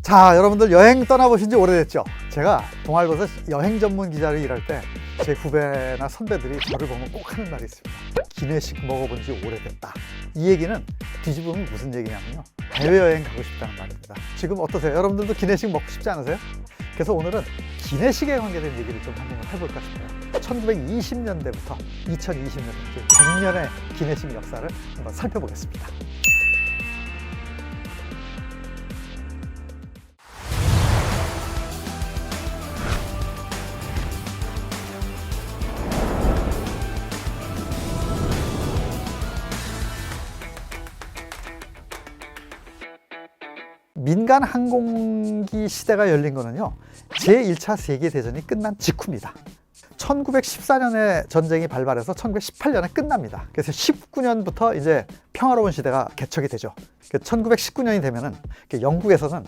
자, 여러분들 여행 떠나보신 지 오래됐죠? 제가 동아일보에서 여행 전문 기자로 일할 때 제 후배나 선배들이 저를 보면 꼭 하는 말이 있습니다. 기내식 먹어본 지 오래됐다. 이 얘기는 뒤집으면 무슨 얘기냐면요, 해외여행 가고 싶다는 말입니다. 지금 어떠세요? 여러분들도 기내식 먹고 싶지 않으세요? 그래서 오늘은 기내식에 관계된 얘기를 좀 한번 해볼까 싶어요. 1920년대부터 2020년대 100년의 기내식 역사를 한번 살펴보겠습니다. 민간 항공기 시대가 열린 거는요, 제1차 세계대전이 끝난 직후입니다. 1914년에 전쟁이 발발해서 1918년에 끝납니다. 그래서 19년부터 이제 평화로운 시대가 개척이 되죠. 1919년이 되면은 영국에서는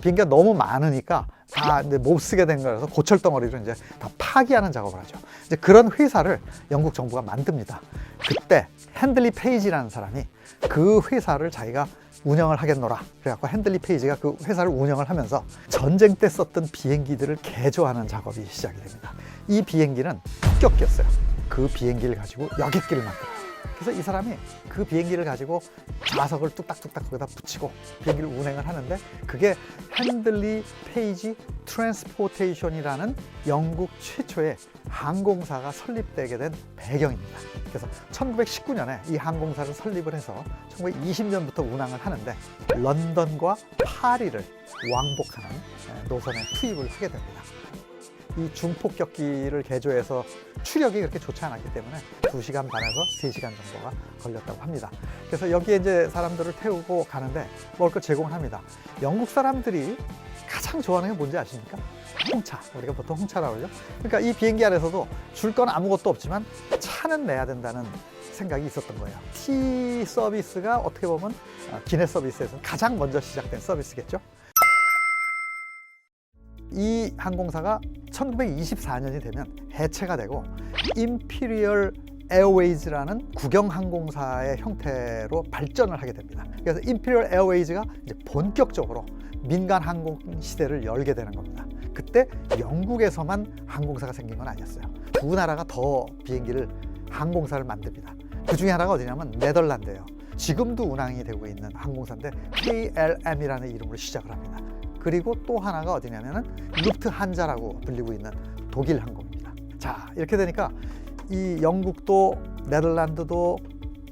비행기가 너무 많으니까 다 못 쓰게 된 거라서 고철덩어리로 이제 다 파기하는 작업을 하죠. 이제 그런 회사를 영국 정부가 만듭니다. 그때 핸들리 페이지라는 사람이 그 회사를 자기가 운영을 하겠노라 그래갖고 핸들리 페이지가 그 회사를 운영을 하면서 전쟁 때 썼던 비행기들을 개조하는 작업이 시작이 됩니다. 이 비행기는 폭격기였어요. 그 비행기를 가지고 여객기를 만들어요. 그래서 이 사람이 그 비행기를 가지고 좌석을 뚝딱뚝딱 거기다 붙이고 비행기를 운행을 하는데, 그게 핸들리 페이지 트랜스포테이션이라는 영국 최초의 항공사가 설립되게 된 배경입니다. 그래서 1919년에 이 항공사를 설립을 해서 1920년부터 운항을 하는데, 런던과 파리를 왕복하는 노선에 투입을 하게 됩니다. 이 중폭격기를 개조해서 추력이 그렇게 좋지 않았기 때문에 2시간 반에서 3시간 정도가 걸렸다고 합니다. 그래서 여기에 이제 사람들을 태우고 가는데 먹을 걸 제공을 합니다. 영국 사람들이 가장 좋아하는 게 뭔지 아십니까? 홍차. 우리가 보통 홍차라고 그러죠. 그러니까 이 비행기 안에서도 줄 건 아무것도 없지만 차는 내야 된다는 생각이 있었던 거예요. 티 서비스가 어떻게 보면 기내 서비스에서 가장 먼저 시작된 서비스겠죠. 이 항공사가 1924년이 되면 해체가 되고 임피리얼 에어웨이즈라는 국영항공사의 형태로 발전을 하게 됩니다. 그래서 임피리얼 에어웨이즈가 이제 본격적으로 민간 항공 시대를 열게 되는 겁니다. 그때 영국에서만 항공사가 생긴 건 아니었어요. 두 나라가 더 비행기를 항공사를 만듭니다. 그 중에 하나가 어디냐면 네덜란드예요. 지금도 운항이 되고 있는 항공사인데 KLM이라는 이름으로 시작을 합니다. 그리고 또 하나가 어디냐면은 루프트한자라고 불리고 있는 독일 항공입니다. 자, 이렇게 되니까 이 영국도 네덜란드도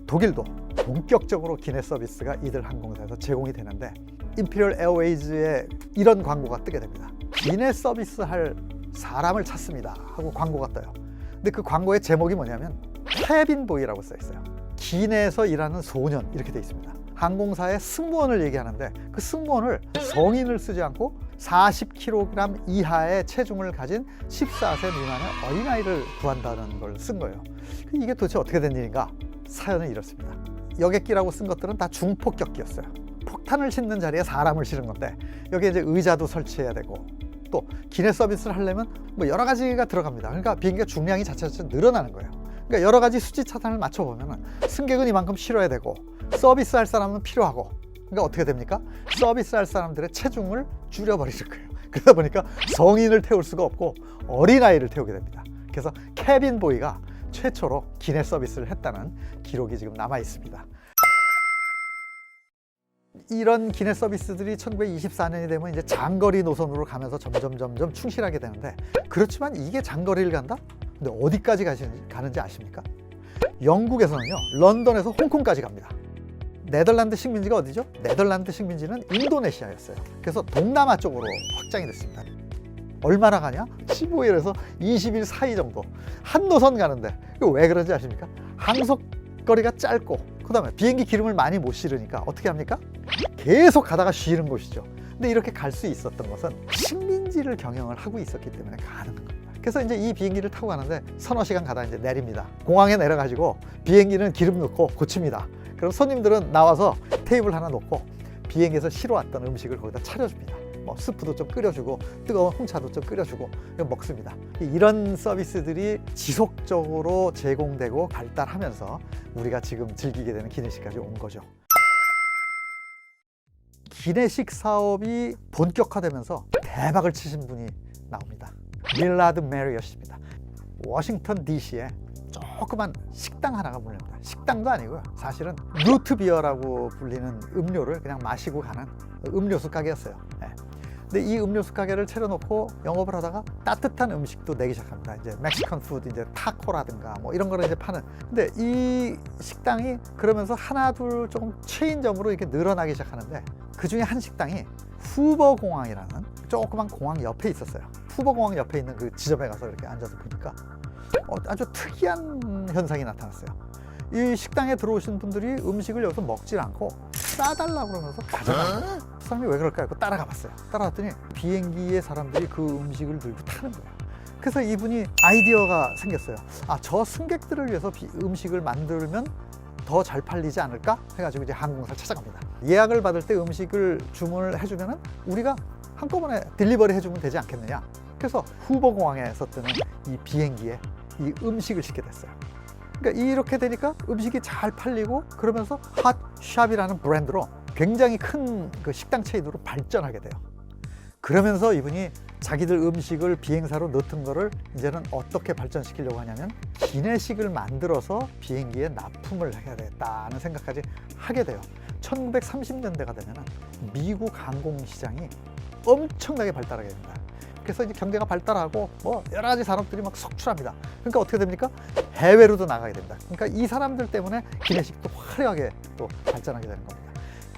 독일도 본격적으로 기내 서비스가 이들 항공사에서 제공이 되는데, 임피리얼 에어웨이즈에 이런 광고가 뜨게 됩니다. 기내 서비스 할 사람을 찾습니다 하고 광고가 떠요. 근데 그 광고의 제목이 뭐냐면 캐빈 보이라고 써 있어요. 기내에서 일하는 소년 이렇게 돼 있습니다. 항공사의 승무원을 얘기하는데 그 승무원을 성인을 쓰지 않고 40kg 이하의 체중을 가진 14세 미만의 어린아이를 구한다는 걸 쓴 거예요. 이게 도대체 어떻게 된 일인가? 사연은 이렇습니다. 여객기라고 쓴 것들은 다 중폭격기였어요. 폭탄을 싣는 자리에 사람을 실은 건데, 여기에 이제 의자도 설치해야 되고, 또 기내 서비스를 하려면 뭐 여러 가지가 들어갑니다. 그러니까 비행기가 중량이 자체가 늘어나는 거예요. 그러니까 여러 가지 수치 차단을 맞춰보면 승객은 이만큼 실어야 되고 서비스 할 사람은 필요하고, 그러니까 어떻게 됩니까? 서비스 할 사람들의 체중을 줄여버리는 거예요. 그러다 보니까 성인을 태울 수가 없고 어린아이를 태우게 됩니다. 그래서 캐빈 보이가 최초로 기내 서비스를 했다는 기록이 지금 남아 있습니다. 이런 기내 서비스들이 1924년이 되면 이제 장거리 노선으로 가면서 점점 충실하게 되는데, 그렇지만 이게 장거리를 간다? 근데 어디까지 가는지 아십니까? 영국에서는요, 런던에서 홍콩까지 갑니다. 네덜란드 식민지가 어디죠? 네덜란드 식민지는 인도네시아였어요. 그래서 동남아 쪽으로 확장이 됐습니다. 얼마나 가냐? 15일에서 20일 사이 정도 한 노선 가는데, 이거 왜 그런지 아십니까? 항속거리가 짧고, 그 다음에 비행기 기름을 많이 못 실으니까 어떻게 합니까? 계속 가다가 쉬는 곳이죠. 근데 이렇게 갈 수 있었던 것은 식민지를 경영을 하고 있었기 때문에 가능한 겁니다. 그래서 이제 이 비행기를 타고 가는데 서너 시간 가다 이제 내립니다. 공항에 내려가지고 비행기는 기름 넣고 고칩니다. 그럼 손님들은 나와서 테이블 하나 놓고 비행기에서 실어왔던 음식을 거기다 차려줍니다. 뭐 스프도 좀 끓여주고 뜨거운 홍차도 좀 끓여주고 먹습니다. 이런 서비스들이 지속적으로 제공되고 발달하면서 우리가 지금 즐기게 되는 기내식까지 온 거죠. 기내식 사업이 본격화되면서 대박을 치신 분이 나옵니다. 밀라드 메리엇입니다. 워싱턴 DC에 조그만 식당 하나가 물립니다. 식당도 아니고요. 사실은 루트비어라고 불리는 음료를 그냥 마시고 가는 음료수 가게였어요. 네. 근데 이 음료수 가게를 차려놓고 영업을 하다가 따뜻한 음식도 내기 시작합니다. 이제 멕시칸 푸드, 이제 타코라든가 뭐 이런 거를 이제 파는. 근데 이 식당이 그러면서 하나 둘 조금 체인점으로 이렇게 늘어나기 시작하는데, 그 중에 한 식당이 후버 공항이라는 조그만 공항 옆에 있었어요. 후버 공항 옆에 있는 그 지점에 가서 이렇게 앉아서 보니까 아주 특이한 현상이 나타났어요. 이 식당에 들어오신 분들이 음식을 여기서 먹질 않고 싸달라고 그러면서 가져가는. 사람이 왜 그럴까요? 따라가 봤어요. 따라갔더니 비행기에 사람들이 그 음식을 들고 타는 거예요. 그래서 이분이 아이디어가 생겼어요. 저 승객들을 위해서 음식을 만들면 더 잘 팔리지 않을까 해가지고 이제 항공사를 찾아갑니다. 예약을 받을 때 음식을 주문을 해주면은 우리가 한꺼번에 딜리버리 해주면 되지 않겠느냐. 그래서 후버공항에서 뜨는 이 비행기에 이 음식을 싣게 됐어요. 그러니까 이렇게 되니까 음식이 잘 팔리고, 그러면서 핫샵이라는 브랜드로 굉장히 큰 그 식당 체인으로 발전하게 돼요. 그러면서 이분이 자기들 음식을 비행사로 넣던 거를 이제는 어떻게 발전시키려고 하냐면, 기내식을 만들어서 비행기에 납품을 해야 되겠다는 생각까지 하게 돼요. 1930년대가 되면 미국 항공시장이 엄청나게 발달하게 됩니다. 그래서 이제 경제가 발달하고 뭐 여러 가지 산업들이 막 속출합니다. 그러니까 어떻게 됩니까? 해외로도 나가게 됩니다. 그러니까 이 사람들 때문에 기내식도 화려하게 또 발전하게 되는 겁니다.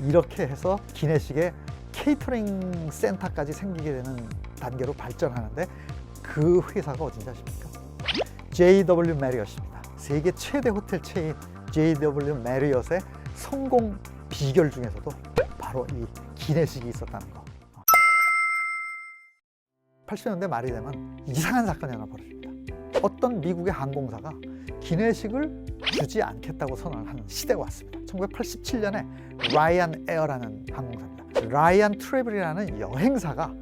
이렇게 해서 기내식의 케이터링 센터까지 생기게 되는 단계로 발전하는데, 그 회사가 어딘지 아십니까? JW 메리엇입니다. 세계 최대 호텔 체인 JW 메리엇의 성공 비결 중에서도 바로 이 기내식이 있었다는 거. 80년대 말이 되면 이상한 사건이 하나 벌어집니다. 어떤 미국의 항공사가 기내식을 주지 않겠다고 선언하는 시대가 왔습니다. 1987년에 라이언 에어라는 항공사입니다. 라이언 트래블이라는 여행사가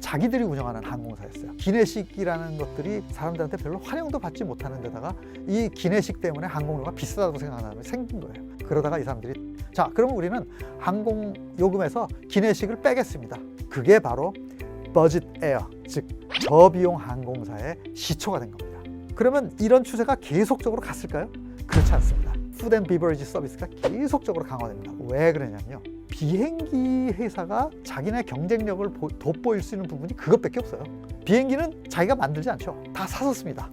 자기들이 운영하는 항공사였어요. 기내식이라는 것들이 사람들한테 별로 환영도 받지 못하는 데다가 이 기내식 때문에 항공료가 비싸다고 생각하는 사람이 생긴 거예요. 그러다가 이 사람들이 그럼 우리는 항공 요금에서 기내식을 빼겠습니다. 그게 바로 버짓 에어, 즉 저비용 항공사의 시초가 된 겁니다. 그러면 이런 추세가 계속적으로 갔을까요? 그렇지 않습니다. 푸드 앤 비버리지 서비스가 계속적으로 강화됩니다. 왜 그러냐면요, 비행기 회사가 자기네 경쟁력을 돋보일 수 있는 부분이 그것밖에 없어요. 비행기는 자기가 만들지 않죠. 다 사서 씁니다.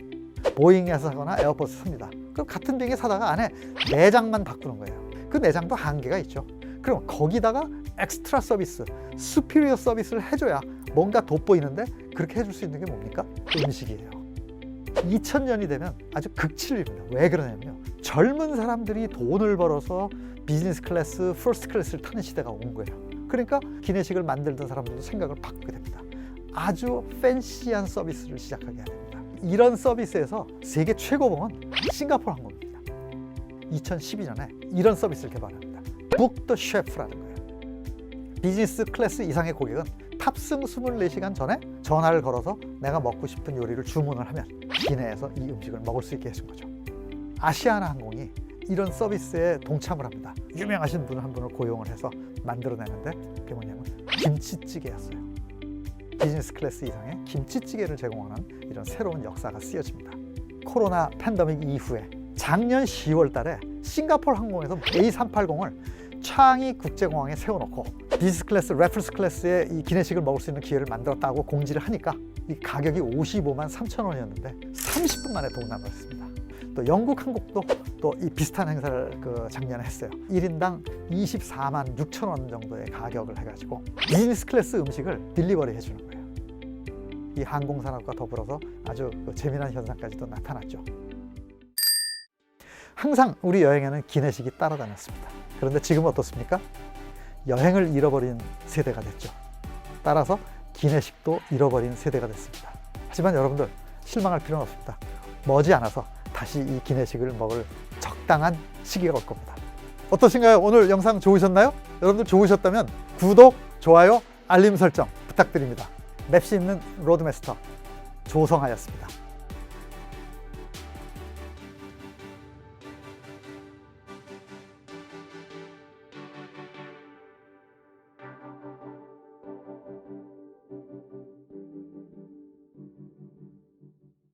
보잉에서 사거나 에어버스 삽니다. 그럼 같은 비행기 사다가 안에 내장만 바꾸는 거예요. 그 내장도 한계가 있죠. 그럼 거기다가 엑스트라 서비스, 수피리어 서비스를 해줘야 뭔가 돋보이는데, 그렇게 해줄 수 있는 게 뭡니까? 음식이에요. 2000년이 되면 아주 극치입니다. 왜 그러냐면요, 젊은 사람들이 돈을 벌어서 비즈니스 클래스, 퍼스트 클래스를 타는 시대가 온 거예요. 그러니까 기내식을 만들던 사람들도 생각을 바꾸게 됩니다. 아주 팬시한 서비스를 시작하게 됩니다. 이런 서비스에서 세계 최고봉은 싱가포르 항공입니다. 2012년에 이런 서비스를 개발합니다. Book the Chef라는 거예요. 비즈니스 클래스 이상의 고객은 탑승 24시간 전에 전화를 걸어서 내가 먹고 싶은 요리를 주문을 하면 기내에서 이 음식을 먹을 수 있게 해준 거죠. 아시아나 항공이 이런 서비스에 동참을 합니다. 유명하신 분 한 분을 고용을 해서 만들어내는데, 그게 뭐냐면 김치찌개였어요. 비즈니스 클래스 이상의 김치찌개를 제공하는 이런 새로운 역사가 쓰여집니다. 코로나 팬데믹 이후에 작년 10월 달에 싱가포르 항공에서 A380을 창이 국제공항에 세워놓고 비즈니스 클래스, 레퍼런스 클래스의 이 기내식을 먹을 수 있는 기회를 만들었다고 공지를 하니까 이 가격이 55만 3천 원이었는데 30분 만에 동남았습니다. 또 영국 항공도 또 이 비슷한 행사를 작년에 했어요. 1인당 24만 6천 원 정도의 가격을 해가지고 비즈니스 클래스 음식을 딜리버리 해주는 거예요. 이 항공산업과 더불어서 아주 재미난 현상까지도 나타났죠. 항상 우리 여행에는 기내식이 따라다녔습니다. 그런데 지금 어떻습니까? 여행을 잃어버린 세대가 됐죠. 따라서 기내식도 잃어버린 세대가 됐습니다. 하지만 여러분들 실망할 필요는 없습니다. 머지않아서 다시 이 기내식을 먹을 적당한 시기가 올 겁니다. 어떠신가요? 오늘 영상 좋으셨나요? 여러분들 좋으셨다면 구독, 좋아요, 알림 설정 부탁드립니다. 맵시 있는 로드마스터 조성하였습니다.